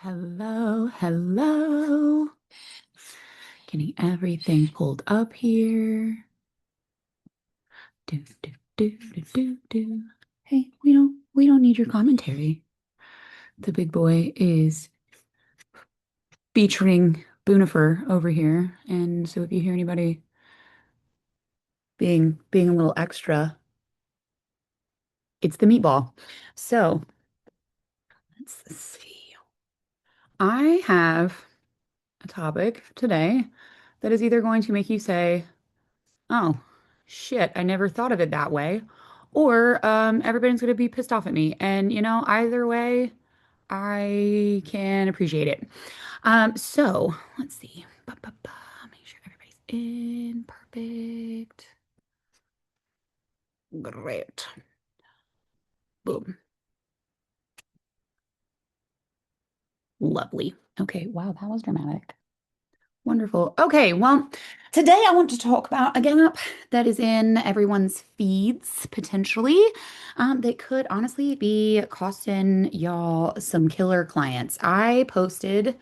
Hello, hello. Getting everything pulled up here. Do, do, do, do, do, do. Hey, we don't need your commentary. The big boy is featuring Boonifer over here. And so if you hear anybody being a little extra, it's the meatball. So let's see. I have a topic today that is either going to make you say, oh, shit, I never thought of it that way. Or everybody's going to be pissed off at me. And, either way, I can appreciate it. So let's see. Make sure everybody's in. Perfect. Great. Boom. Lovely. Okay. Wow, that was dramatic. Wonderful. Okay, well, today I want to talk about a gap that is in everyone's feeds potentially, that could honestly be costing y'all some killer clients. I posted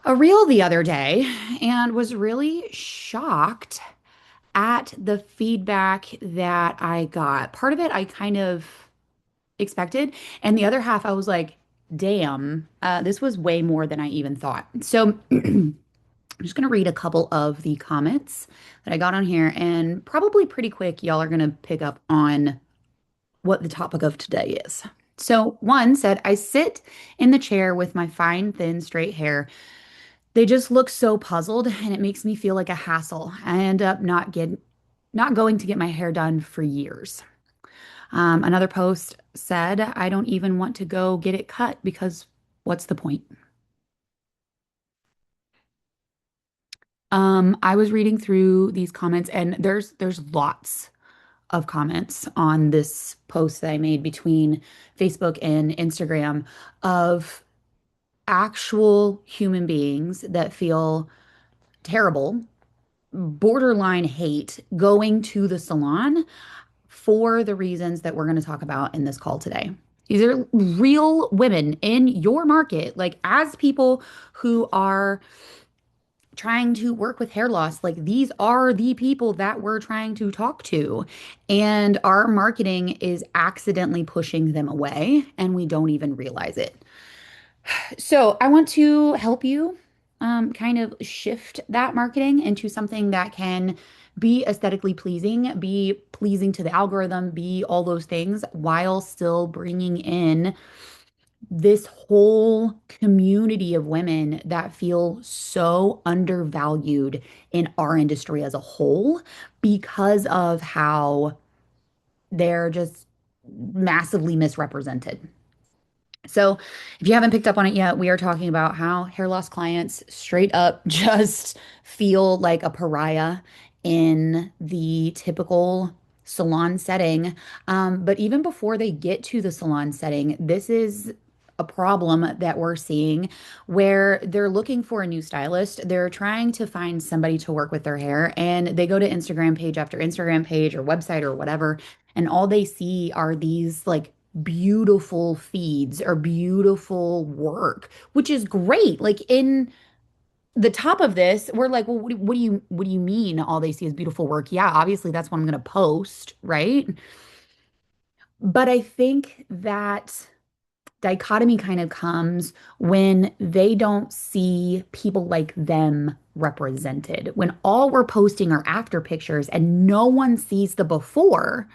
a reel the other day and was really shocked at the feedback that I got. Part of it I kind of expected, and the other half I was like, damn, this was way more than I even thought. So I'm just going to read a couple of the comments that I got on here, and probably pretty quick, y'all are going to pick up on what the topic of today is. So, one said, I sit in the chair with my fine, thin, straight hair. They just look so puzzled, and it makes me feel like a hassle. I end up not going to get my hair done for years. Another post said, I don't even want to go get it cut because what's the point? I was reading through these comments, and there's lots of comments on this post that I made between Facebook and Instagram of actual human beings that feel terrible, borderline hate going to the salon for the reasons that we're going to talk about in this call today. These are real women in your market, like as people who are trying to work with hair loss. Like these are the people that we're trying to talk to. And our marketing is accidentally pushing them away and we don't even realize it. So I want to help you kind of shift that marketing into something that can be aesthetically pleasing, be pleasing to the algorithm, be all those things while still bringing in this whole community of women that feel so undervalued in our industry as a whole because of how they're just massively misrepresented. So, if you haven't picked up on it yet, we are talking about how hair loss clients straight up just feel like a pariah in the typical salon setting. But even before they get to the salon setting, this is a problem that we're seeing where they're looking for a new stylist. They're trying to find somebody to work with their hair, and they go to Instagram page after Instagram page or website or whatever, and all they see are these like beautiful feeds or beautiful work, which is great. Like in the top of this, we're like, well, what do you mean all they see is beautiful work? Yeah, obviously that's what I'm going to post, right? But I think that dichotomy kind of comes when they don't see people like them represented. When all we're posting are after pictures and no one sees the before.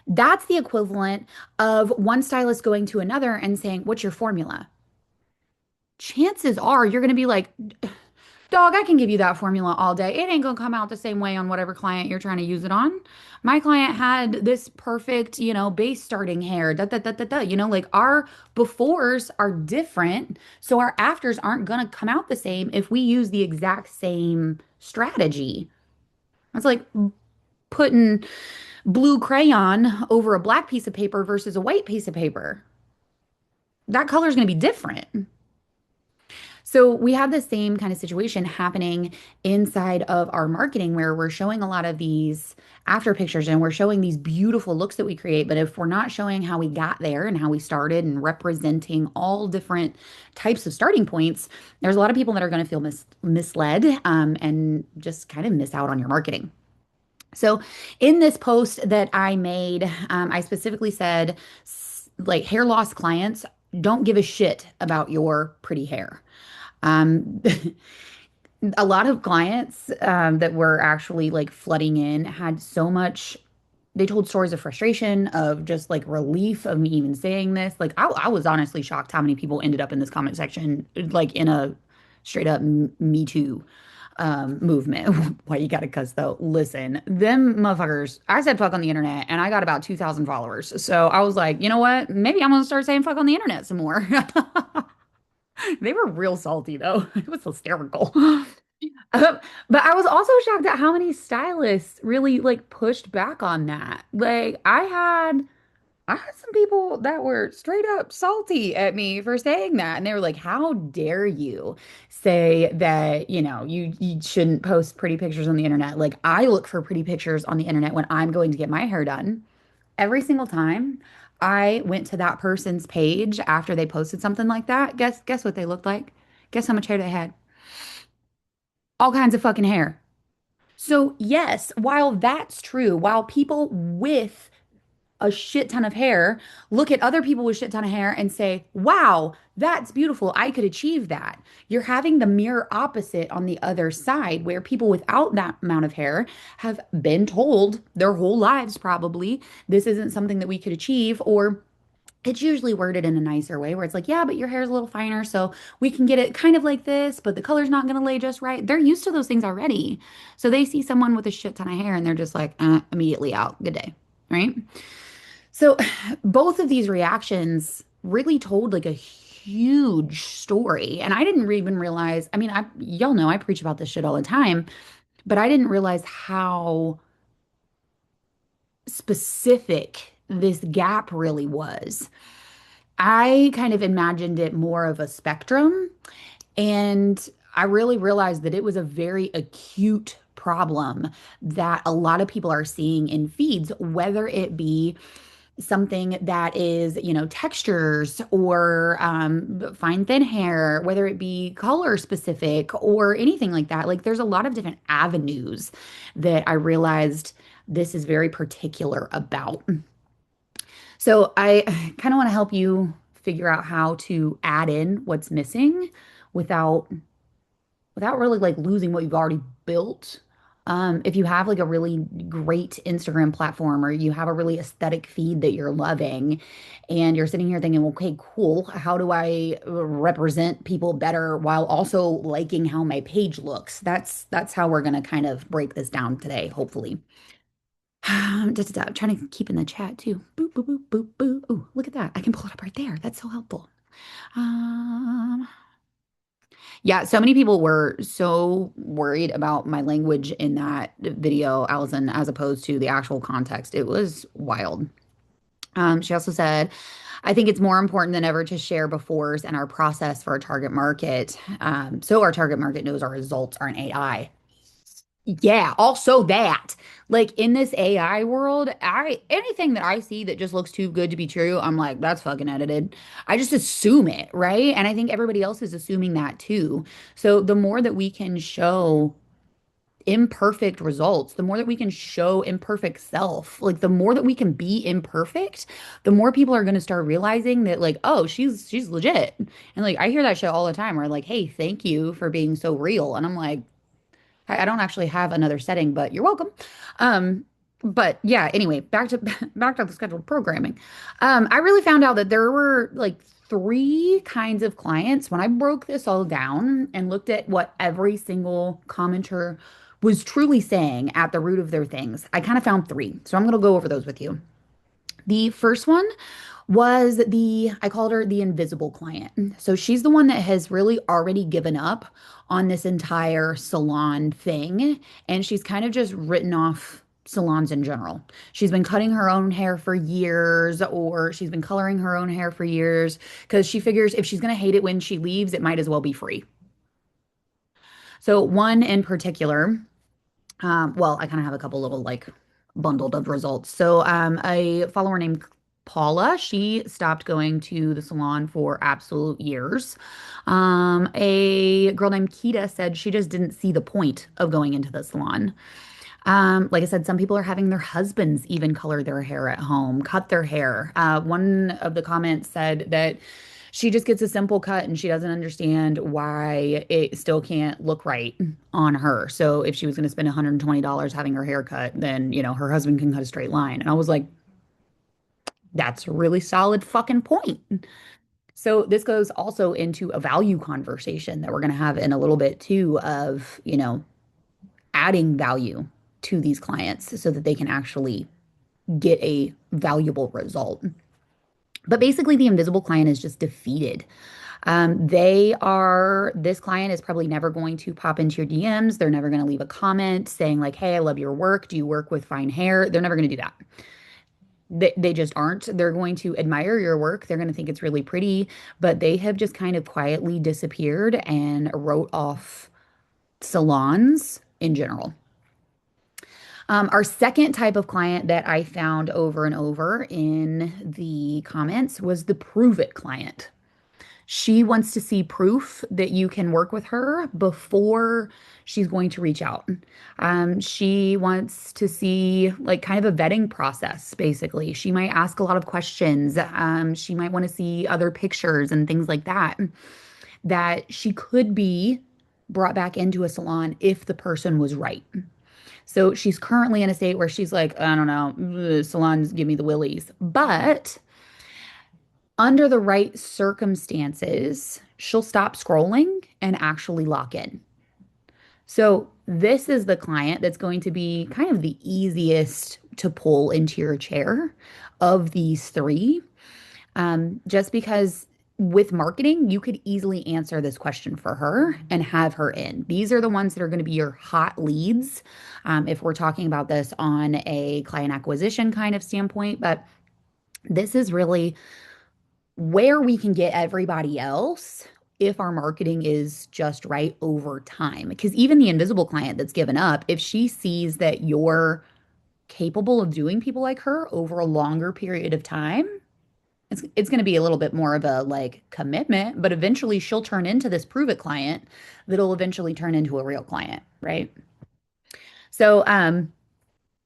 That's the equivalent of one stylist going to another and saying, what's your formula? Chances are you're going to be like, dog, I can give you that formula all day. It ain't going to come out the same way on whatever client you're trying to use it on. My client had this perfect, base starting hair, da, da, da, da, da. Like our befores are different. So our afters aren't going to come out the same if we use the exact same strategy. It's like putting blue crayon over a black piece of paper versus a white piece of paper. That color is going to be different. So we have the same kind of situation happening inside of our marketing where we're showing a lot of these after pictures and we're showing these beautiful looks that we create. But if we're not showing how we got there and how we started and representing all different types of starting points, there's a lot of people that are going to feel misled and just kind of miss out on your marketing. So in this post that I made, I specifically said, like, hair loss clients don't give a shit about your pretty hair. Um, a lot of clients that were actually like flooding in had so much. They told stories of frustration, of just like relief of me even saying this. Like, I was honestly shocked how many people ended up in this comment section, like in a straight up Me Too movement. Why you gotta cuss though? Listen, them motherfuckers, I said fuck on the internet and I got about 2,000 followers. So I was like, you know what? Maybe I'm gonna start saying fuck on the internet some more. They were real salty though. It was hysterical. But I was also shocked at how many stylists really like pushed back on that. Like I had some people that were straight up salty at me for saying that. And they were like, how dare you say that, you shouldn't post pretty pictures on the internet. Like I look for pretty pictures on the internet when I'm going to get my hair done. Every single time I went to that person's page after they posted something like that, guess what they looked like? Guess how much hair they had? All kinds of fucking hair. So, yes, while that's true, while people with a shit ton of hair look at other people with shit ton of hair and say, wow, that's beautiful. I could achieve that. You're having the mirror opposite on the other side, where people without that amount of hair have been told their whole lives, probably, this isn't something that we could achieve, or it's usually worded in a nicer way where it's like, yeah, but your hair is a little finer, so we can get it kind of like this, but the color's not going to lay just right. They're used to those things already. So they see someone with a shit ton of hair and they're just like, immediately out. Good day. Right. So both of these reactions really told like a huge story. And I didn't even realize, I mean, y'all know I preach about this shit all the time, but I didn't realize how specific this gap really was. I kind of imagined it more of a spectrum, and I really realized that it was a very acute problem that a lot of people are seeing in feeds, whether it be something that is, textures or fine thin hair, whether it be color specific or anything like that. Like there's a lot of different avenues that I realized this is very particular about. So I kind of want to help you figure out how to add in what's missing without really like losing what you've already built. If you have like a really great Instagram platform or you have a really aesthetic feed that you're loving and you're sitting here thinking, okay, cool, how do I represent people better while also liking how my page looks? That's how we're gonna kind of break this down today, hopefully. I'm trying to keep in the chat too. Boop, boop, boop, boop, boop. Oh, look at that. I can pull it up right there. That's so helpful. Um, yeah, so many people were so worried about my language in that video, Allison, as opposed to the actual context. It was wild. She also said, I think it's more important than ever to share befores and our process for our target market. So our target market knows our results aren't AI. Yeah, also that. Like in this AI world, I anything that I see that just looks too good to be true, I'm like, that's fucking edited. I just assume it, right? And I think everybody else is assuming that too. So the more that we can show imperfect results, the more that we can show imperfect self, like the more that we can be imperfect, the more people are going to start realizing that like, oh, she's legit. And like I hear that shit all the time where like, hey, thank you for being so real. And I'm like, I don't actually have another setting, but you're welcome. Um, but yeah, anyway, back to back to the scheduled programming. I really found out that there were like three kinds of clients when I broke this all down and looked at what every single commenter was truly saying at the root of their things. I kind of found three. So I'm going to go over those with you. The first one was I called her the invisible client. So she's the one that has really already given up on this entire salon thing. And she's kind of just written off salons in general. She's been cutting her own hair for years, or she's been coloring her own hair for years because she figures if she's going to hate it when she leaves, it might as well be free. So one in particular, well, I kind of have a couple little like bundled of results. So a follower named Paula, she stopped going to the salon for absolute years. A girl named Kita said she just didn't see the point of going into the salon. Like I said, some people are having their husbands even color their hair at home, cut their hair. One of the comments said that she just gets a simple cut and she doesn't understand why it still can't look right on her. So if she was going to spend $120 having her hair cut, then, her husband can cut a straight line. And I was like, that's a really solid fucking point. So this goes also into a value conversation that we're going to have in a little bit too of, adding value to these clients so that they can actually get a valuable result. But basically, the invisible client is just defeated. This client is probably never going to pop into your DMs. They're never going to leave a comment saying, like, hey, I love your work. Do you work with fine hair? They're never going to do that. They just aren't. They're going to admire your work. They're going to think it's really pretty, but they have just kind of quietly disappeared and wrote off salons in general. Our second type of client that I found over and over in the comments was the prove it client. She wants to see proof that you can work with her before she's going to reach out. She wants to see like kind of a vetting process, basically. She might ask a lot of questions. She might want to see other pictures and things like that, that she could be brought back into a salon if the person was right. So she's currently in a state where she's like, I don't know, salons give me the willies. But under the right circumstances, she'll stop scrolling and actually lock in. So this is the client that's going to be kind of the easiest to pull into your chair of these three. Just because with marketing, you could easily answer this question for her and have her in. These are the ones that are going to be your hot leads, if we're talking about this on a client acquisition kind of standpoint. But this is really where we can get everybody else if our marketing is just right over time. Because even the invisible client that's given up, if she sees that you're capable of doing people like her over a longer period of time, it's going to be a little bit more of a like commitment, but eventually she'll turn into this prove it client that'll eventually turn into a real client, right? So,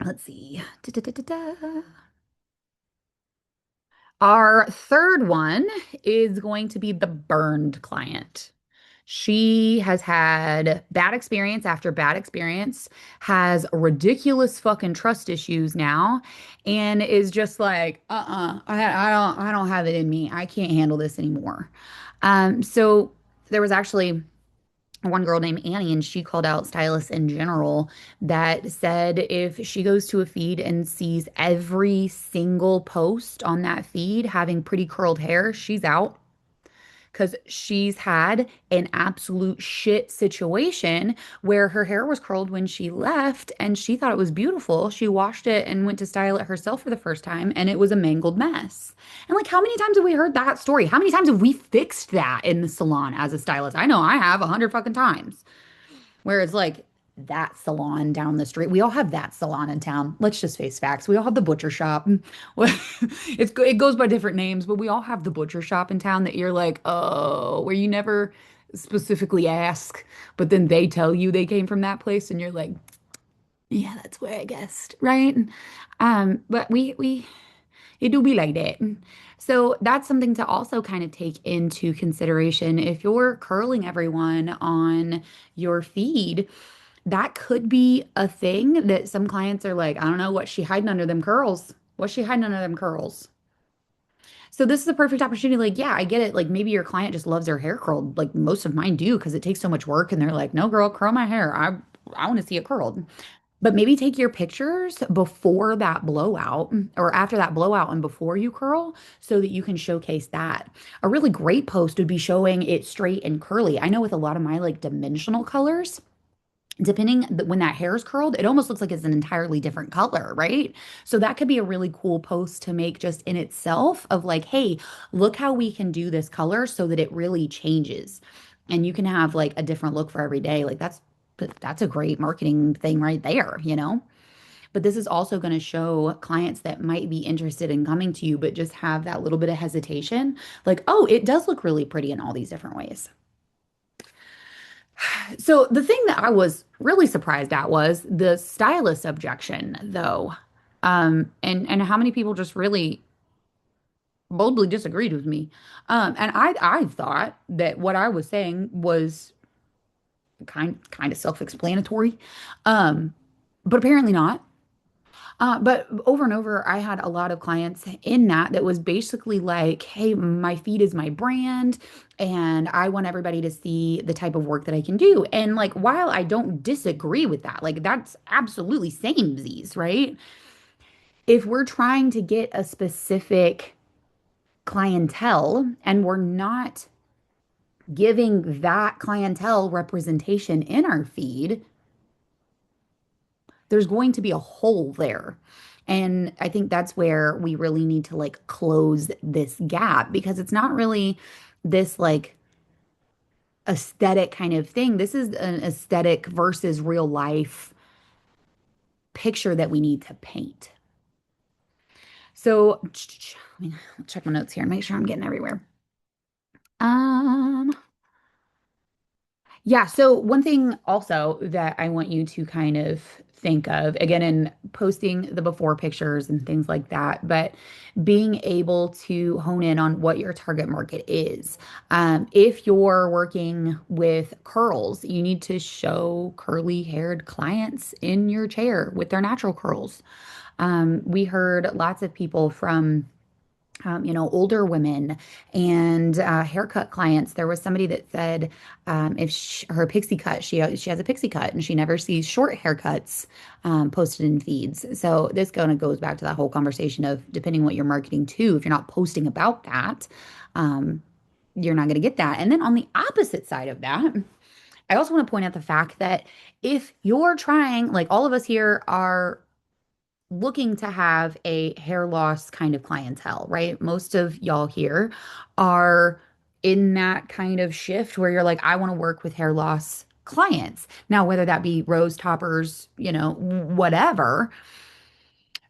let's see. Da-da-da-da-da. Our third one is going to be the burned client. She has had bad experience after bad experience, has ridiculous fucking trust issues now, and is just like, I don't have it in me. I can't handle this anymore. So there was actually one girl named Annie, and she called out stylists in general that said if she goes to a feed and sees every single post on that feed having pretty curled hair, she's out because she's had an absolute shit situation where her hair was curled when she left and she thought it was beautiful. She washed it and went to style it herself for the first time and it was a mangled mess. And like, how many times have we heard that story? How many times have we fixed that in the salon as a stylist? I know I have 100 fucking times. Whereas like that salon down the street, we all have that salon in town. Let's just face facts. We all have the butcher shop. It goes by different names, but we all have the butcher shop in town that you're like, oh, where you never specifically ask, but then they tell you they came from that place, and you're like, yeah, that's where I guessed, right? But we it do be like that. So that's something to also kind of take into consideration. If you're curling everyone on your feed, that could be a thing that some clients are like, I don't know what she hiding under them curls. What's she hiding under them curls? So this is a perfect opportunity. Like, yeah, I get it. Like maybe your client just loves their hair curled. Like most of mine do because it takes so much work and they're like, no, girl, curl my hair. I want to see it curled. But maybe take your pictures before that blowout or after that blowout and before you curl so that you can showcase that. A really great post would be showing it straight and curly. I know with a lot of my like dimensional colors, depending when that hair is curled, it almost looks like it's an entirely different color, right? So that could be a really cool post to make just in itself of like, hey, look how we can do this color so that it really changes. And you can have like a different look for every day. Like but that's a great marketing thing right there, you know? But this is also going to show clients that might be interested in coming to you, but just have that little bit of hesitation. Like, oh, it does look really pretty in all these different ways. So the thing that I was really surprised at was the stylist objection, though. And how many people just really boldly disagreed with me. And I thought that what I was saying was kind of self-explanatory. Um, but apparently not. But over and over, I had a lot of clients in that was basically like, hey, my feed is my brand, and I want everybody to see the type of work that I can do. And like, while I don't disagree with that, like that's absolutely samesies, right? If we're trying to get a specific clientele and we're not giving that clientele representation in our feed, there's going to be a hole there. And I think that's where we really need to like close this gap because it's not really this like aesthetic kind of thing. This is an aesthetic versus real life picture that we need to paint. So let me check my notes here and make sure I'm getting everywhere. Um, Yeah, so one thing also that I want you to kind of think of, again, in posting the before pictures and things like that, but being able to hone in on what your target market is. If you're working with curls, you need to show curly haired clients in your chair with their natural curls. We heard lots of people from older women and haircut clients. There was somebody that said if her pixie cut, she has a pixie cut and she never sees short haircuts posted in feeds. So this kind of goes back to that whole conversation of depending what you're marketing to. If you're not posting about that, um, you're not going to get that. And then on the opposite side of that, I also want to point out the fact that if you're trying, like all of us here are looking to have a hair loss kind of clientele, right? Most of y'all here are in that kind of shift where you're like, I want to work with hair loss clients. Now, whether that be rose toppers, whatever.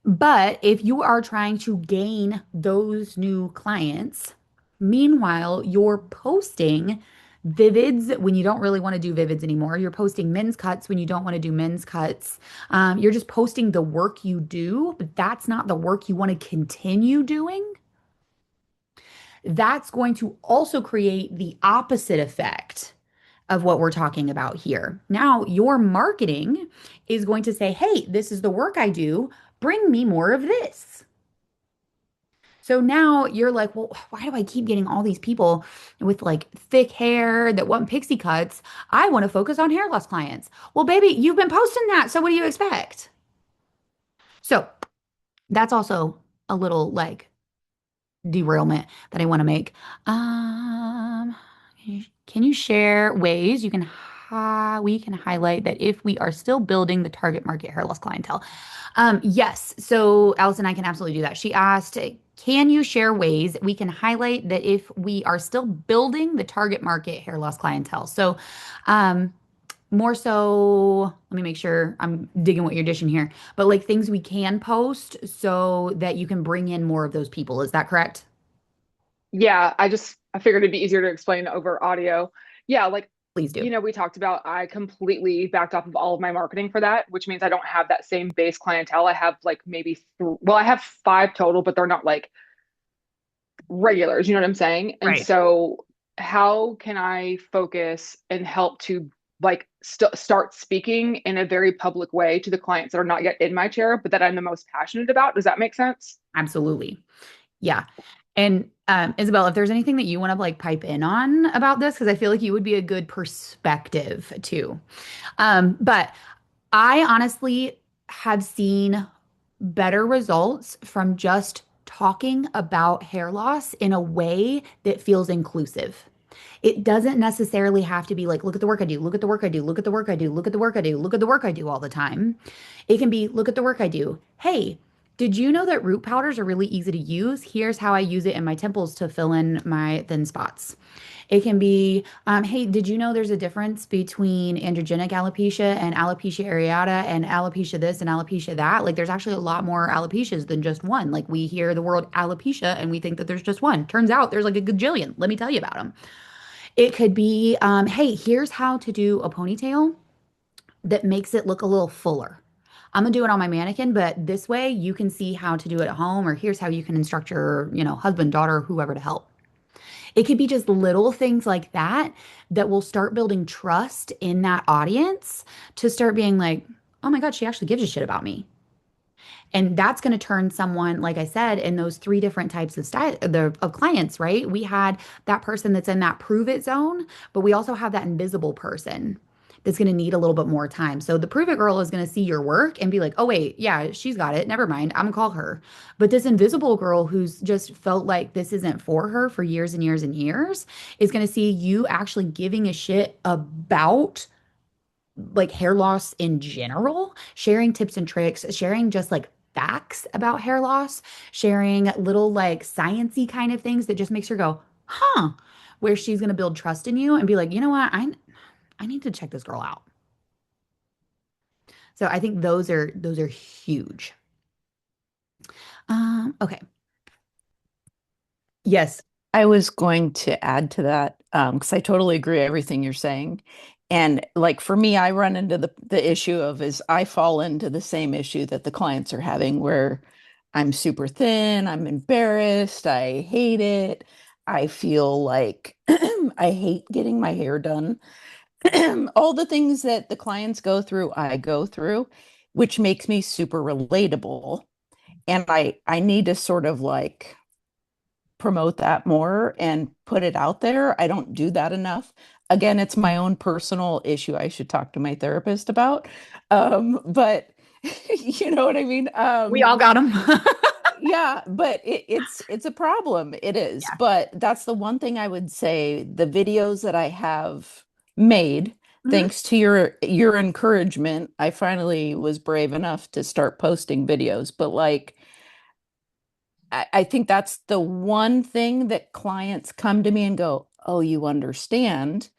But if you are trying to gain those new clients, meanwhile, you're posting Vivids when you don't really want to do Vivids anymore. You're posting men's cuts when you don't want to do men's cuts. You're just posting the work you do, but that's not the work you want to continue doing. That's going to also create the opposite effect of what we're talking about here. Now, your marketing is going to say, hey, this is the work I do. Bring me more of this. So now you're like, well, why do I keep getting all these people with like thick hair that want pixie cuts? I want to focus on hair loss clients. Well, baby, you've been posting that. So what do you expect? So that's also a little like derailment that I want to make. Um, can you share ways we can highlight that if we are still building the target market hair loss clientele? Yes. So Allison, I can absolutely do that. She asked, can you share ways we can highlight that if we are still building the target market hair loss clientele? So, more so, let me make sure I'm digging what you're dishing here, but like things we can post so that you can bring in more of those people. Is that correct? Yeah, I figured it'd be easier to explain over audio. Yeah, like Please do. we talked about, I completely backed off of all of my marketing for that, which means I don't have that same base clientele. I have like maybe I have five total, but they're not like regulars, you know what I'm saying? And Right. so how can I focus and help to like start speaking in a very public way to the clients that are not yet in my chair, but that I'm the most passionate about? Does that make sense? Absolutely. Yeah. And Isabel, if there's anything that you want to like pipe in on about this, because I feel like you would be a good perspective too. But I honestly have seen better results from just talking about hair loss in a way that feels inclusive. It doesn't necessarily have to be like, look at the work I do, look at the work I do, look at the work I do, look at the work I do, look at the work I do all the time. It can be, look at the work I do. Hey, Did you know that root powders are really easy to use? Here's how I use it in my temples to fill in my thin spots. It can be, hey, did you know there's a difference between androgenic alopecia and alopecia areata and alopecia this and alopecia that? Like, there's actually a lot more alopecias than just one. Like, we hear the word alopecia and we think that there's just one. Turns out there's like a gajillion. Let me tell you about them. It could be, hey, here's how to do a ponytail that makes it look a little fuller. I'm gonna do it on my mannequin, but this way you can see how to do it at home, or here's how you can instruct your, husband, daughter, whoever to help. It could be just little things like that that will start building trust in that audience to start being like, oh my God, she actually gives a shit about me. And that's going to turn someone, like I said, in those three different types of of clients, right? We had that person that's in that prove it zone, but we also have that invisible person that's going to need a little bit more time. So the prove it girl is going to see your work and be like, oh, wait, yeah, she's got it. Never mind. I'm going to call her. But this invisible girl who's just felt like this isn't for her for years and years and years is going to see you actually giving a shit about like hair loss in general, sharing tips and tricks, sharing just like facts about hair loss, sharing little like sciency kind of things that just makes her go, huh, where she's going to build trust in you and be like, you know what? I need to check this girl out. So I think those are huge. Okay. Yes. I was going to add to that because I totally agree everything you're saying. And like for me, I run into the issue of is I fall into the same issue that the clients are having where I'm super thin, I'm embarrassed, I hate it. I feel like I hate getting my hair done. All the things that the clients go through, I go through, which makes me super relatable. And I need to sort of like promote that more and put it out there. I don't do that enough. Again, it's my own personal issue I should talk to my therapist about. But you know what I mean? We all got them. Yeah, but it's a problem. It is. Yeah. But that's the one thing I would say, the videos that I have made, Mhm. thanks to your encouragement, I finally was brave enough to start posting videos. But like I think that's the one thing that clients come to me and go, "Oh, you understand."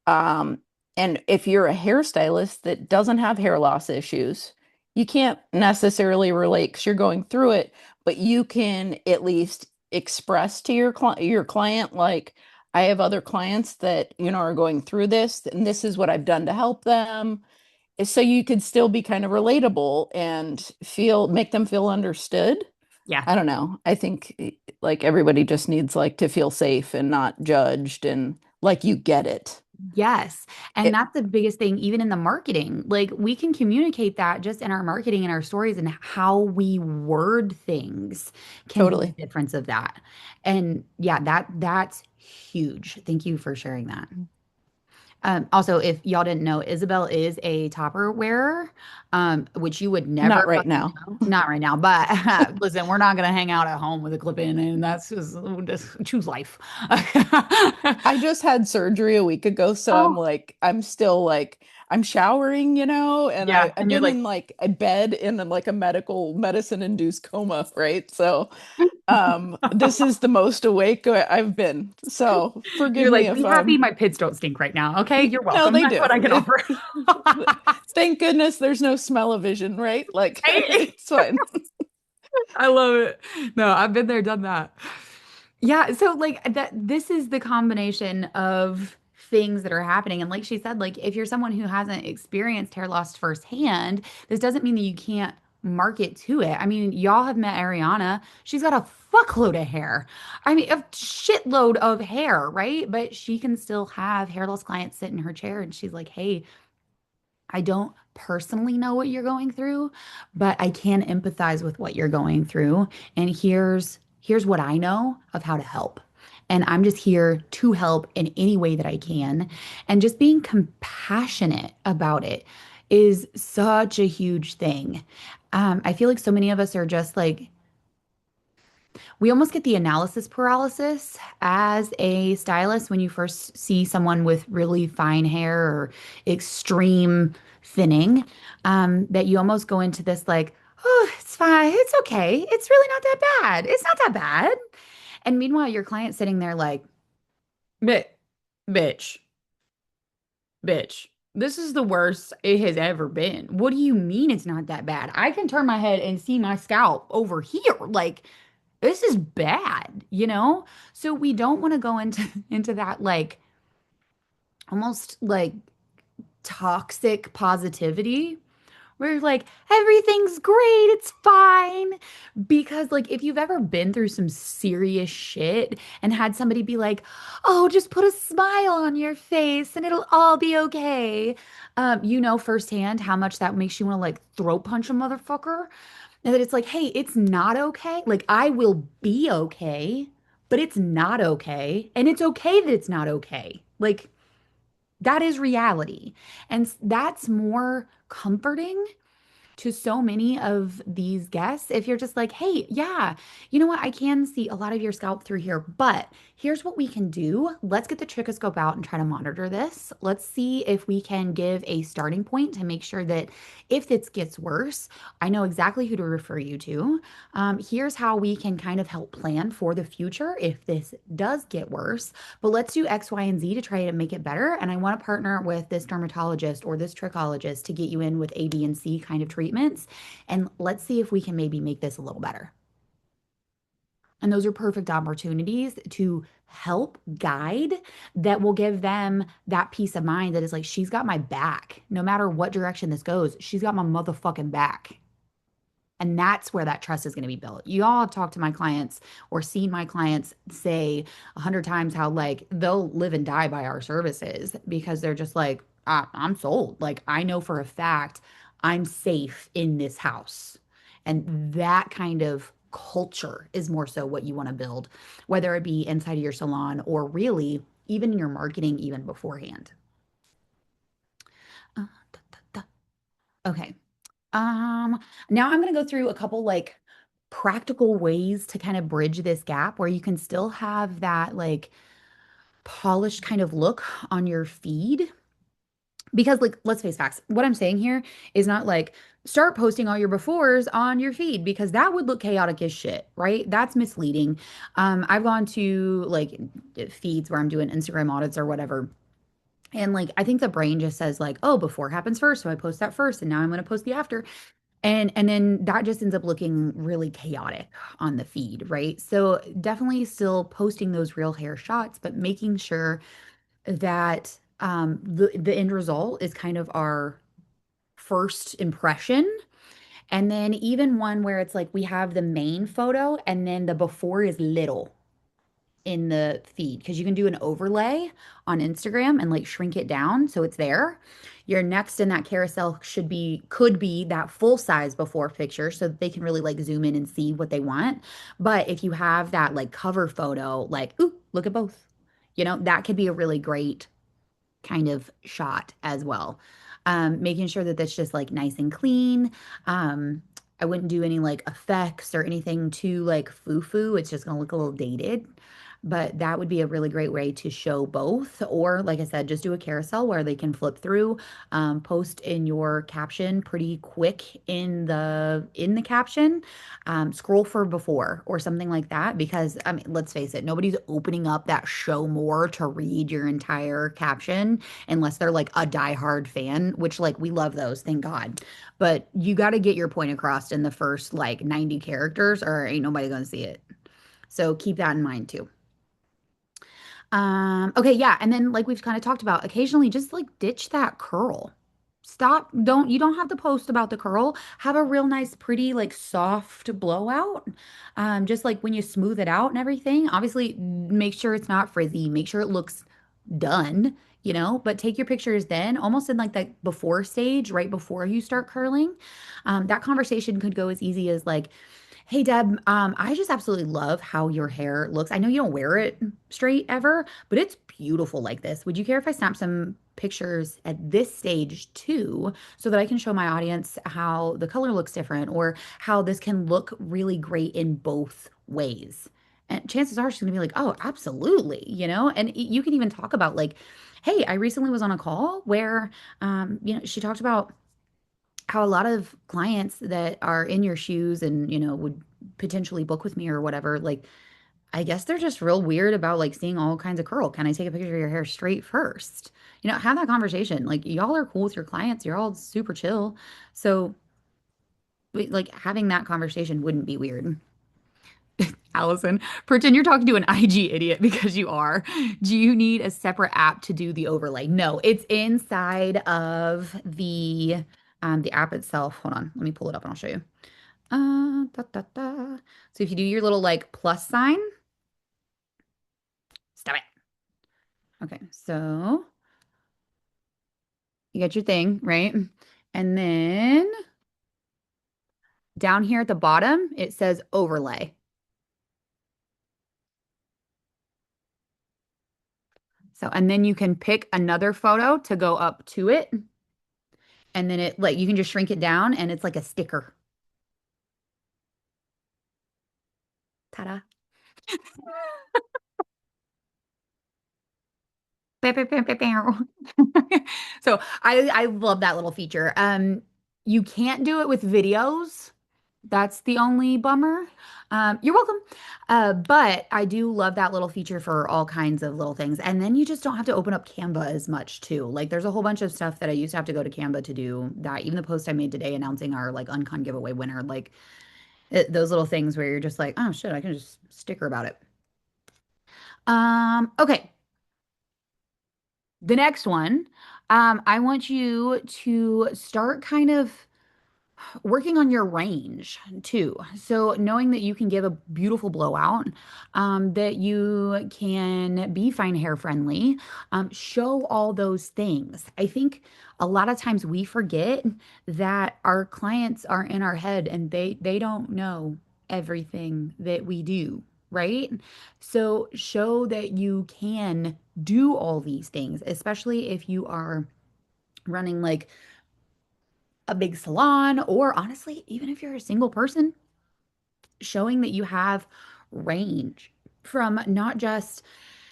Um, and if you're a hairstylist that doesn't have hair loss issues, you can't necessarily relate because you're going through it, but you can at least express to your client, like, I have other clients that, are going through this, and this is what I've done to help them. So you could still be kind of relatable and make them feel understood. Yeah. I don't know. I think like everybody just needs like to feel safe and not judged and like you get it. Yes. And It that's the biggest thing, even in the marketing. Like we can communicate that just in our marketing and our stories and how we word things can be the totally. difference of that. And yeah, that's huge. Thank you for sharing that. Also, if y'all didn't know, Isabel is a topper wearer, which you would Not never right fucking now. know. Not right now, but listen, we're not gonna hang out at home with a clip in, and that's just choose life. I just had surgery a week ago, so Oh, I'm still like I'm showering, and yeah. I've And you're been like, in like a bed in like a medicine induced coma, right? So this is the most awake I've been. So forgive you're me like, if be happy I'm my pits don't stink right now. Okay, you're no, welcome. they That's do. what I can offer. Thank goodness there's no smell-o-vision, right? Like Right? it's fine. I love it. No, I've been there, done that. Yeah, so like that this is the combination of things that are happening. And like she said, like if you're someone who hasn't experienced hair loss firsthand, this doesn't mean that you can't market to it. I mean, y'all have met Ariana. She's got a fuckload of hair. I mean, a shitload of hair, right? But she can still have hair loss clients sit in her chair and she's like, hey, I don't personally know what you're going through, but I can empathize with what you're going through. And here's what I know of how to help. And I'm just here to help in any way that I can. And just being compassionate about it is such a huge thing. I feel like so many of us are just like we almost get the analysis paralysis as a stylist when you first see someone with really fine hair or extreme thinning, that you almost go into this like, Oh, it's fine. It's okay. It's really not that bad. It's not that bad. And meanwhile, your client's sitting there like, Bit, bitch, bitch. This is the worst it has ever been. What do you mean it's not that bad? I can turn my head and see my scalp over here. Like, this is bad, you know? So we don't want to go into into that like almost like toxic positivity where you're like, everything's great, it's fine. Because, like, if you've ever been through some serious shit and had somebody be like, oh, just put a smile on your face and it'll all be okay. You know firsthand how much that makes you want to like throat punch a motherfucker. And that it's like, hey, it's not okay. Like, I will be okay, but it's not okay. And it's okay that it's not okay. Like, that is reality. And that's more comforting to so many of these guests if you're just like, hey, yeah, you know what? I can see a lot of your scalp through here, but here's what we can do. Let's get the trichoscope out and try to monitor this. Let's see if we can give a starting point to make sure that if this gets worse, I know exactly who to refer you to. Here's how we can kind of help plan for the future if this does get worse. But let's do X, Y, and Z to try to make it better. And I want to partner with this dermatologist or this trichologist to get you in with A, B, and C kind of treatments. And let's see if we can maybe make this a little better. And those are perfect opportunities to help guide that will give them that peace of mind that is like, she's got my back. No matter what direction this goes, she's got my motherfucking back. And that's where that trust is going to be built. You all have talked to my clients or seen my clients say 100 times how like they'll live and die by our services because they're just like, I'm sold. Like I know for a fact I'm safe in this house. And that kind of culture is more so what you want to build, whether it be inside of your salon or really even in your marketing, even beforehand. Uh, da, da, da. Okay. Um, Now I'm going to go through a couple like practical ways to kind of bridge this gap where you can still have that like polished kind of look on your feed. Because like let's face facts, what I'm saying here is not like start posting all your befores on your feed because that would look chaotic as shit, right? That's misleading. I've gone to like feeds where I'm doing Instagram audits or whatever. And like I think the brain just says like, oh, before happens first, so I post that first and now I'm going to post the after. And then that just ends up looking really chaotic on the feed, right? So definitely still posting those real hair shots, but making sure that the end result is kind of our first impression. And then even one where it's like we have the main photo and then the before is little in the feed because you can do an overlay on Instagram and like shrink it down so it's there. Your next in that carousel could be that full size before picture so that they can really like zoom in and see what they want. But if you have that like cover photo, like, ooh, look at both. You know, that could be a really great kind of shot as well. Making sure that that's just like nice and clean. Um, I wouldn't do any like effects or anything too like foo-foo. It's just gonna look a little dated. But that would be a really great way to show both. Or, like I said, just do a carousel where they can flip through, post in your caption pretty quick in the caption, scroll for before or something like that. Because I mean, let's face it, nobody's opening up that show more to read your entire caption unless they're like a diehard fan, which like we love those, thank God. But you got to get your point across in the first like 90 characters, or ain't nobody gonna see it. So keep that in mind too. Okay, yeah, and then like we've kind of talked about, occasionally just like ditch that curl. Stop, don't you don't have to post about the curl. Have a real nice, pretty, like soft blowout. Just like when you smooth it out and everything. Obviously, make sure it's not frizzy, make sure it looks done, you know, but take your pictures then, almost in like that before stage, right before you start curling. That conversation could go as easy as like, hey Deb, I just absolutely love how your hair looks. I know you don't wear it straight ever, but it's beautiful like this. Would you care if I snap some pictures at this stage too, so that I can show my audience how the color looks different or how this can look really great in both ways? And chances are she's gonna be like, oh, absolutely, you know? And you can even talk about like, hey, I recently was on a call where, you know, she talked about how a lot of clients that are in your shoes and, would potentially book with me or whatever, like, I guess they're just real weird about like seeing all kinds of curl. Can I take a picture of your hair straight first? Have that conversation. Like, y'all are cool with your clients, you're all super chill. So, like, having that conversation wouldn't be weird. Allison, pretend you're talking to an IG idiot because you are. Do you need a separate app to do the overlay? No, it's inside of the app itself. Hold on, let me pull it up and I'll show you. Da, da, da. So if you do your little like plus sign, stop it. Okay, so you got your thing, right? And then down here at the bottom, it says overlay. So, and then you can pick another photo to go up to it. And then it like you can just shrink it down and it's like a sticker. Ta-da. Bow, bow, bow, bow, bow. So I love that little feature. You can't do it with videos. That's the only bummer. You're welcome. But I do love that little feature for all kinds of little things. And then you just don't have to open up Canva as much too. Like there's a whole bunch of stuff that I used to have to go to Canva to do that. Even the post I made today announcing our like Uncon giveaway winner, like those little things where you're just like, oh shit, I can just sticker about it. Okay. The next one, I want you to start kind of working on your range too. So knowing that you can give a beautiful blowout, that you can be fine hair friendly, show all those things. I think a lot of times we forget that our clients are in our head and they don't know everything that we do, right? So show that you can do all these things, especially if you are running like a big salon, or honestly, even if you're a single person, showing that you have range from not just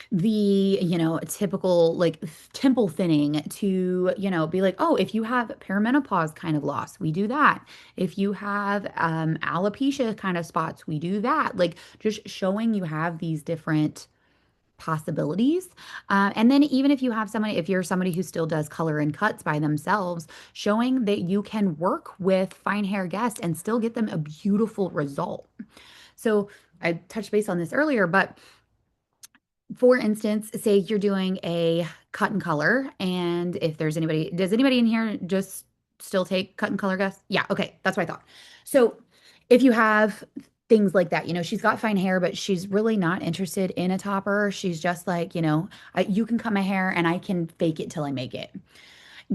the, typical like temple thinning to, be like, oh, if you have perimenopause kind of loss, we do that. If you have alopecia kind of spots, we do that. Like just showing you have these different possibilities. And then even if you have somebody, if you're somebody who still does color and cuts by themselves, showing that you can work with fine hair guests and still get them a beautiful result. So I touched base on this earlier, but for instance, say you're doing a cut and color, and if there's anybody, does anybody in here just still take cut and color guests? Yeah, okay, that's what I thought. So if you have things like that, she's got fine hair, but she's really not interested in a topper. She's just like, you can cut my hair and I can fake it till I make it.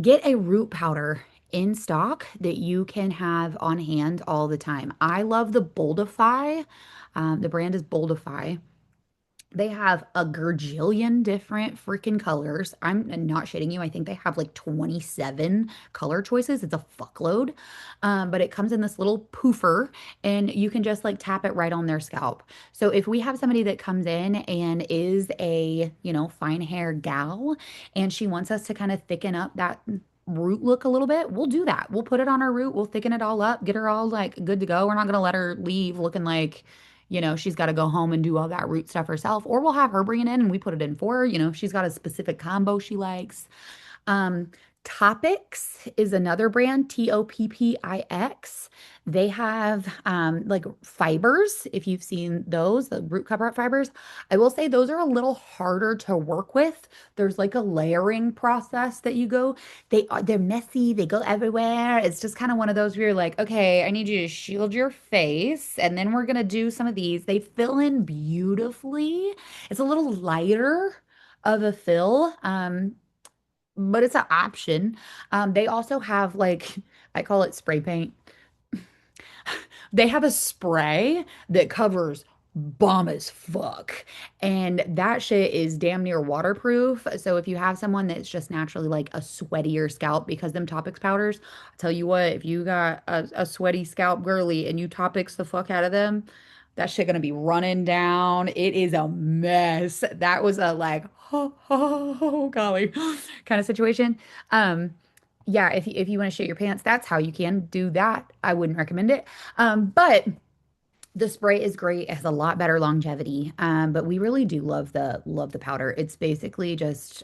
Get a root powder in stock that you can have on hand all the time. I love the Boldify. The brand is Boldify. They have a gajillion different freaking colors. I'm not shitting you. I think they have like 27 color choices. It's a fuckload. But it comes in this little poofer and you can just like tap it right on their scalp. So if we have somebody that comes in and is a, fine hair gal and she wants us to kind of thicken up that root look a little bit, we'll do that. We'll put it on her root. We'll thicken it all up, get her all like good to go. We're not going to let her leave looking like she's got to go home and do all that root stuff herself, or we'll have her bring it in and we put it in for her. If she's got a specific combo she likes. Um, Toppix is another brand, Toppix. They have like fibers, if you've seen those, the root cover up fibers. I will say those are a little harder to work with. There's like a layering process that you go. They're messy, they go everywhere. It's just kind of one of those where you're like, okay, I need you to shield your face, and then we're gonna do some of these. They fill in beautifully. It's a little lighter of a fill. But it's an option. They also have like, I call it spray paint. They have a spray that covers bomb as fuck. And that shit is damn near waterproof. So if you have someone that's just naturally like a sweatier scalp, because them Toppix powders, I tell you what, if you got a sweaty scalp girly and you Toppix the fuck out of them, that shit gonna be running down. It is a mess. That was a like, oh golly, kind of situation. Um, yeah, if you want to shit your pants, that's how you can do that. I wouldn't recommend it. But the spray is great. It has a lot better longevity. But we really do love the powder. It's basically just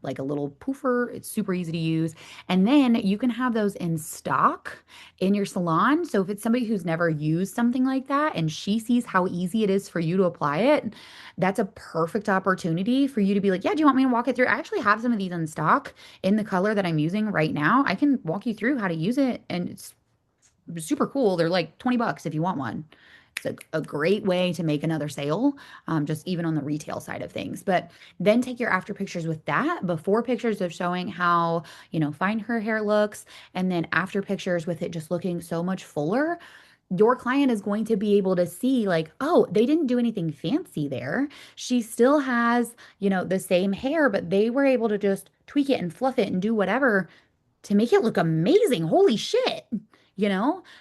like a little poofer. It's super easy to use. And then you can have those in stock in your salon. So if it's somebody who's never used something like that and she sees how easy it is for you to apply it, that's a perfect opportunity for you to be like, yeah, do you want me to walk it through? I actually have some of these in stock in the color that I'm using right now. I can walk you through how to use it, and it's super cool. They're like 20 bucks if you want one. It's a great way to make another sale, just even on the retail side of things. But then take your after pictures with that, before pictures of showing how, fine her hair looks, and then after pictures with it just looking so much fuller. Your client is going to be able to see, like, oh, they didn't do anything fancy there. She still has, the same hair, but they were able to just tweak it and fluff it and do whatever to make it look amazing. Holy shit.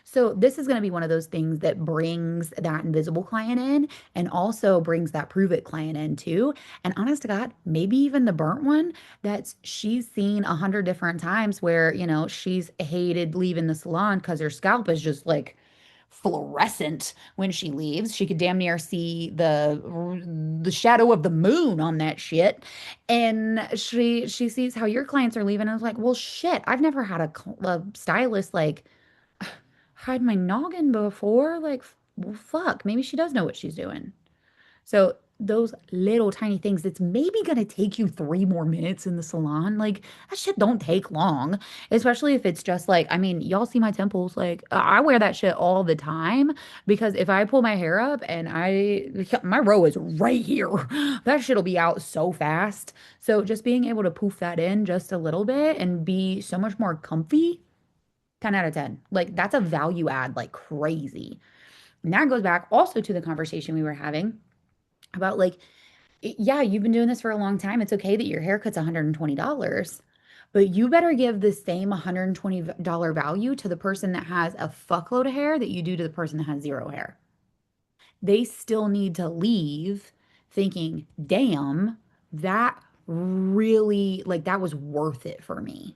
So this is going to be one of those things that brings that invisible client in and also brings that prove it client in too. And honest to God, maybe even the burnt one that she's seen 100 different times where, she's hated leaving the salon because her scalp is just like fluorescent when she leaves. She could damn near see the shadow of the moon on that shit. And she sees how your clients are leaving and is like, well, shit, I've never had a stylist like hide my noggin before. Like, well, fuck, maybe she does know what she's doing. So those little tiny things that's maybe gonna take you 3 more minutes in the salon, like that shit don't take long. Especially if it's just like, I mean, y'all see my temples, like I wear that shit all the time because if I pull my hair up and my row is right here, that shit'll be out so fast. So just being able to poof that in just a little bit and be so much more comfy, 10 out of 10. Like that's a value add like crazy. And that goes back also to the conversation we were having about like, yeah, you've been doing this for a long time. It's okay that your haircut's $120, but you better give the same $120 value to the person that has a fuckload of hair that you do to the person that has zero hair. They still need to leave thinking, damn, that really, like, that was worth it for me.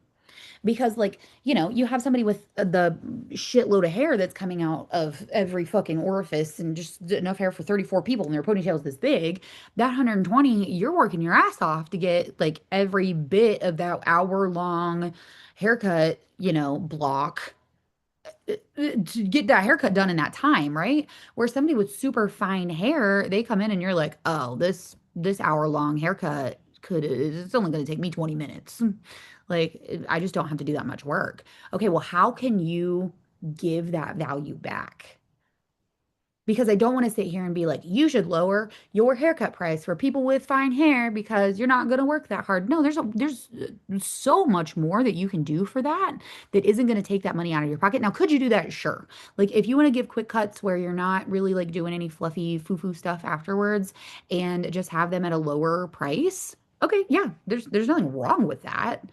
Because, like, you have somebody with the shitload of hair that's coming out of every fucking orifice and just enough hair for 34 people and their ponytails this big. That 120, you're working your ass off to get like every bit of that hour-long haircut, block to get that haircut done in that time, right? Where somebody with super fine hair, they come in and you're like, oh, this hour-long haircut it's only going to take me 20 minutes. Like, I just don't have to do that much work. Okay, well, how can you give that value back? Because I don't want to sit here and be like, you should lower your haircut price for people with fine hair because you're not going to work that hard. No, there's so much more that you can do for that that isn't going to take that money out of your pocket. Now, could you do that? Sure. Like if you want to give quick cuts where you're not really like doing any fluffy foo-foo stuff afterwards and just have them at a lower price. Okay, yeah, there's nothing wrong with that.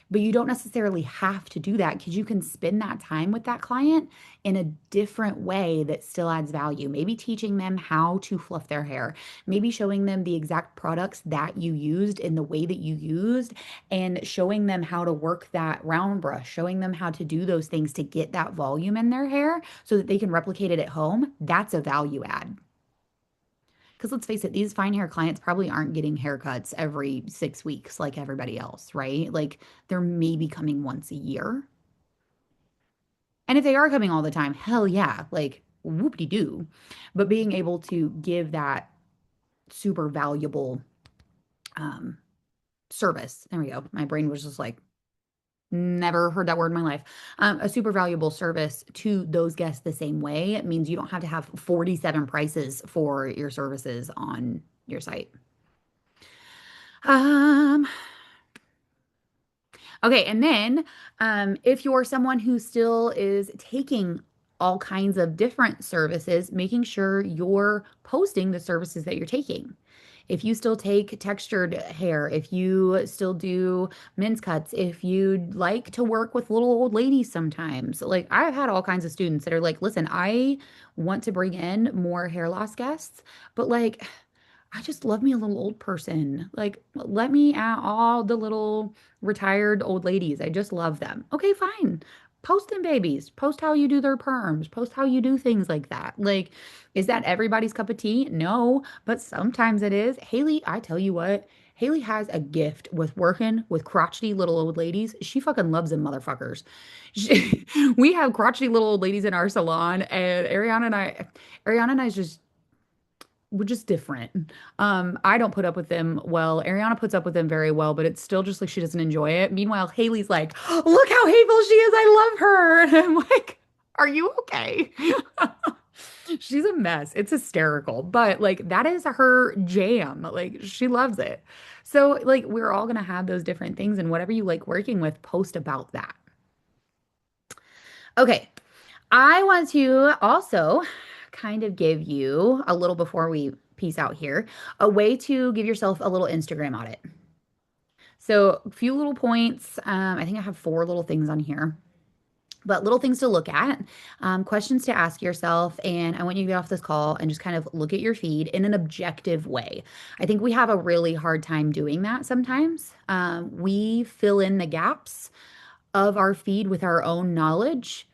But you don't necessarily have to do that because you can spend that time with that client in a different way that still adds value. Maybe teaching them how to fluff their hair, maybe showing them the exact products that you used in the way that you used, and showing them how to work that round brush, showing them how to do those things to get that volume in their hair so that they can replicate it at home. That's a value add. Because let's face it, these fine hair clients probably aren't getting haircuts every 6 weeks like everybody else, right? Like they're maybe coming once a year. And if they are coming all the time, hell yeah, like whoop-de-doo. But being able to give that super valuable um, service, there we go. My brain was just like, never heard that word in my life. A super valuable service to those guests the same way. It means you don't have to have 47 prices for your services on your site. Um, okay, and then if you're someone who still is taking all kinds of different services, making sure you're posting the services that you're taking. If you still take textured hair, if you still do men's cuts, if you like to work with little old ladies sometimes, like I've had all kinds of students that are like, listen, I want to bring in more hair loss guests, but like I just love me a little old person. Like, let me at all the little retired old ladies. I just love them. Okay, fine. Post them babies. Post how you do their perms. Post how you do things like that. Like, is that everybody's cup of tea? No, but sometimes it is. Haley, I tell you what, Haley has a gift with working with crotchety little old ladies. She fucking loves them motherfuckers. We have crotchety little old ladies in our salon, and Ariana and I just we're just different. I don't put up with them well. Ariana puts up with them very well, but it's still just like she doesn't enjoy it. Meanwhile, Haley's like, look how hateful she is. I love her. And I'm like, are you okay? She's a mess. It's hysterical, but like that is her jam. Like she loves it. So like we're all gonna have those different things, and whatever you like working with, post about that. Okay. I want to also kind of give you a little before we peace out here, a way to give yourself a little Instagram audit. So, a few little points. I think I have four little things on here, but little things to look at, questions to ask yourself. And I want you to get off this call and just kind of look at your feed in an objective way. I think we have a really hard time doing that sometimes. We fill in the gaps of our feed with our own knowledge.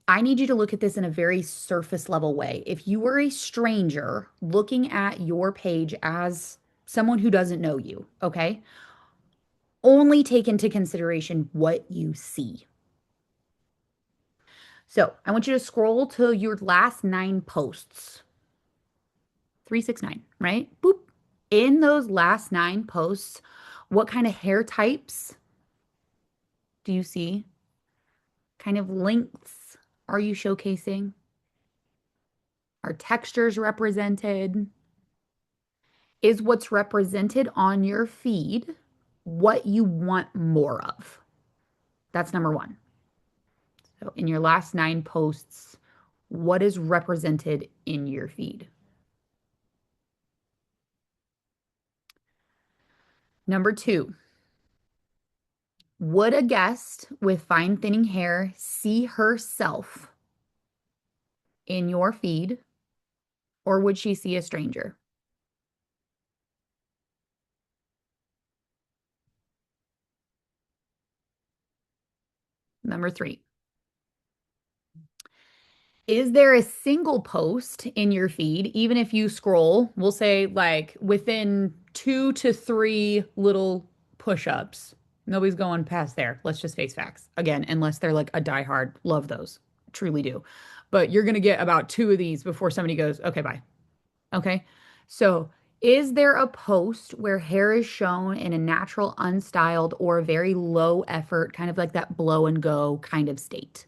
I need you to look at this in a very surface level way. If you were a stranger looking at your page as someone who doesn't know you, okay, only take into consideration what you see. So I want you to scroll to your last 9 posts, 369, right? Boop. In those last 9 posts, what kind of hair types do you see? Kind of lengths are you showcasing? Are textures represented? Is what's represented on your feed what you want more of? That's number one. So, in your last 9 posts, what is represented in your feed? Number two, would a guest with fine thinning hair see herself in your feed, or would she see a stranger? Number three, is there a single post in your feed, even if you scroll, we'll say like within 2 to 3 little push-ups? Nobody's going past there. Let's just face facts. Again, unless they're like a diehard, love those. Truly do. But you're going to get about 2 of these before somebody goes, okay, bye. Okay. So, is there a post where hair is shown in a natural, unstyled, or very low effort, kind of like that blow and go kind of state?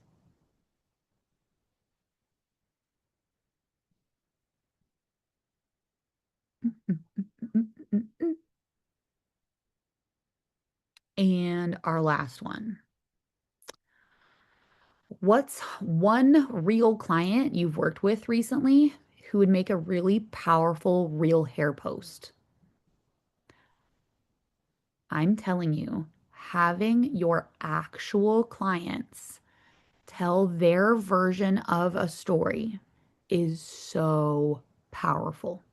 And our last one. What's one real client you've worked with recently who would make a really powerful real hair post? I'm telling you, having your actual clients tell their version of a story is so powerful.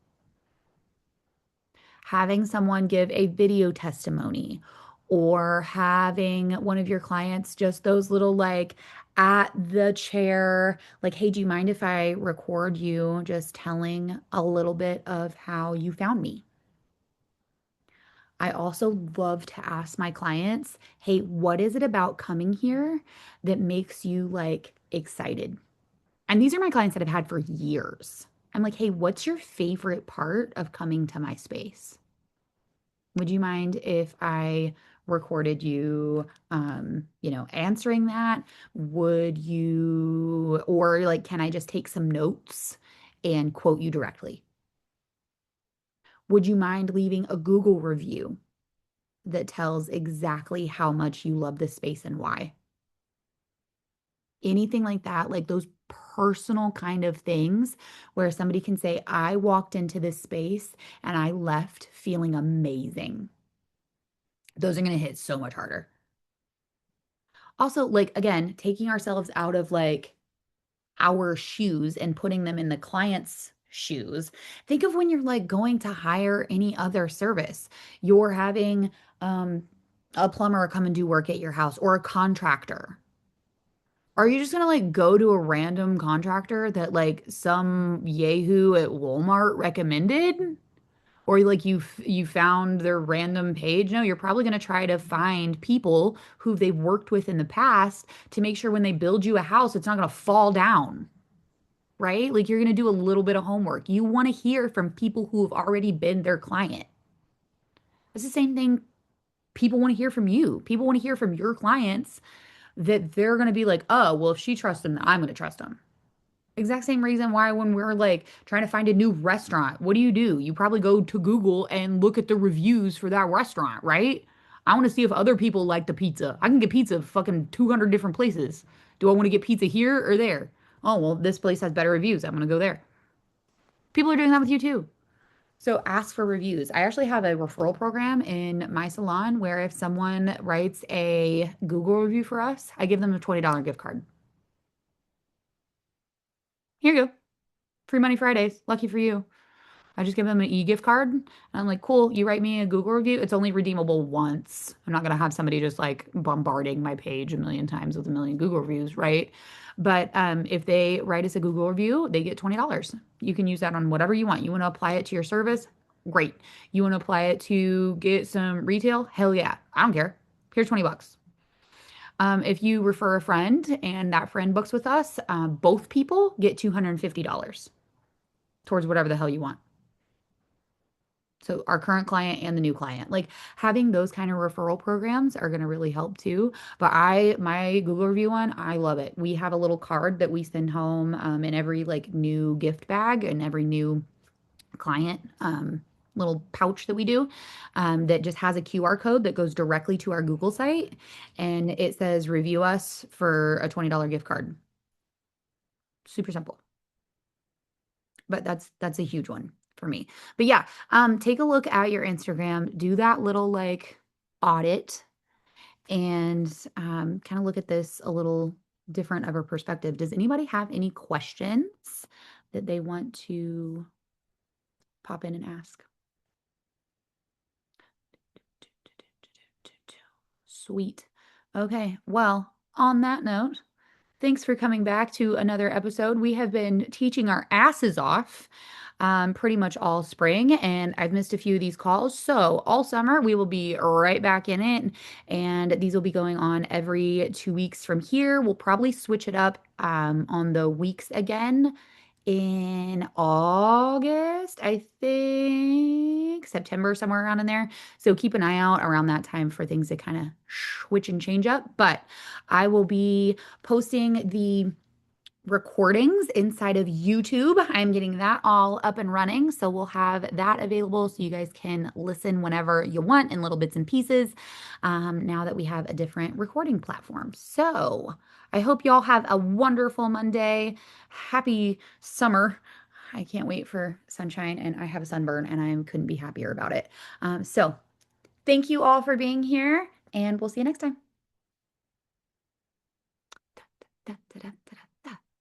Having someone give a video testimony or having one of your clients just those little like at the chair, like, hey, do you mind if I record you just telling a little bit of how you found me? I also love to ask my clients, hey, what is it about coming here that makes you like excited? And these are my clients that I've had for years. I'm like, hey, what's your favorite part of coming to my space? Would you mind if I recorded you, answering that? Would you, or like, can I just take some notes and quote you directly? Would you mind leaving a Google review that tells exactly how much you love this space and why? Anything like that, like those personal kind of things where somebody can say, I walked into this space and I left feeling amazing. Those are going to hit so much harder. Also, like, again, taking ourselves out of like our shoes and putting them in the client's shoes. Think of when you're like going to hire any other service. You're having a plumber come and do work at your house or a contractor. Are you just gonna like go to a random contractor that like some yahoo at Walmart recommended? Or like you found their random page? No, you're probably gonna try to find people who they've worked with in the past to make sure when they build you a house, it's not gonna fall down, right? Like you're gonna do a little bit of homework. You want to hear from people who have already been their client. It's the same thing people want to hear from you. People want to hear from your clients that they're gonna be like, oh, well, if she trusts them, I'm gonna trust them. Exact same reason why when we're like trying to find a new restaurant, what do? You probably go to Google and look at the reviews for that restaurant, right? I want to see if other people like the pizza. I can get pizza fucking 200 different places. Do I want to get pizza here or there? Oh, well, this place has better reviews. I'm going to go there. People are doing that with you too. So ask for reviews. I actually have a referral program in my salon where if someone writes a Google review for us, I give them a $20 gift card. Here you go. Free money Fridays. Lucky for you. I just give them an e-gift card. And I'm like, cool, you write me a Google review. It's only redeemable once. I'm not going to have somebody just like bombarding my page a million times with a million Google reviews, right? But if they write us a Google review, they get $20. You can use that on whatever you want. You want to apply it to your service? Great. You want to apply it to get some retail? Hell yeah. I don't care. Here's 20 bucks. If you refer a friend and that friend books with us, both people get $250 towards whatever the hell you want. So our current client and the new client, like having those kind of referral programs are going to really help too. But my Google review one, I love it. We have a little card that we send home in every like new gift bag and every new client little pouch that we do that just has a QR code that goes directly to our Google site. And it says review us for a $20 gift card. Super simple. But that's a huge one for me. But yeah, take a look at your Instagram, do that little like audit and kind of look at this a little different of a perspective. Does anybody have any questions that they want to pop in and ask? Sweet. Okay. Well, on that note, thanks for coming back to another episode. We have been teaching our asses off pretty much all spring, and I've missed a few of these calls. So, all summer, we will be right back in it, and these will be going on every 2 weeks from here. We'll probably switch it up on the weeks again in August, I think, September, somewhere around in there. So keep an eye out around that time for things to kind of switch and change up. But I will be posting the recordings inside of YouTube. I'm getting that all up and running. So we'll have that available so you guys can listen whenever you want in little bits and pieces now that we have a different recording platform. So I hope y'all have a wonderful Monday. Happy summer. I can't wait for sunshine and I have a sunburn and I couldn't be happier about it. So thank you all for being here and we'll see you next time.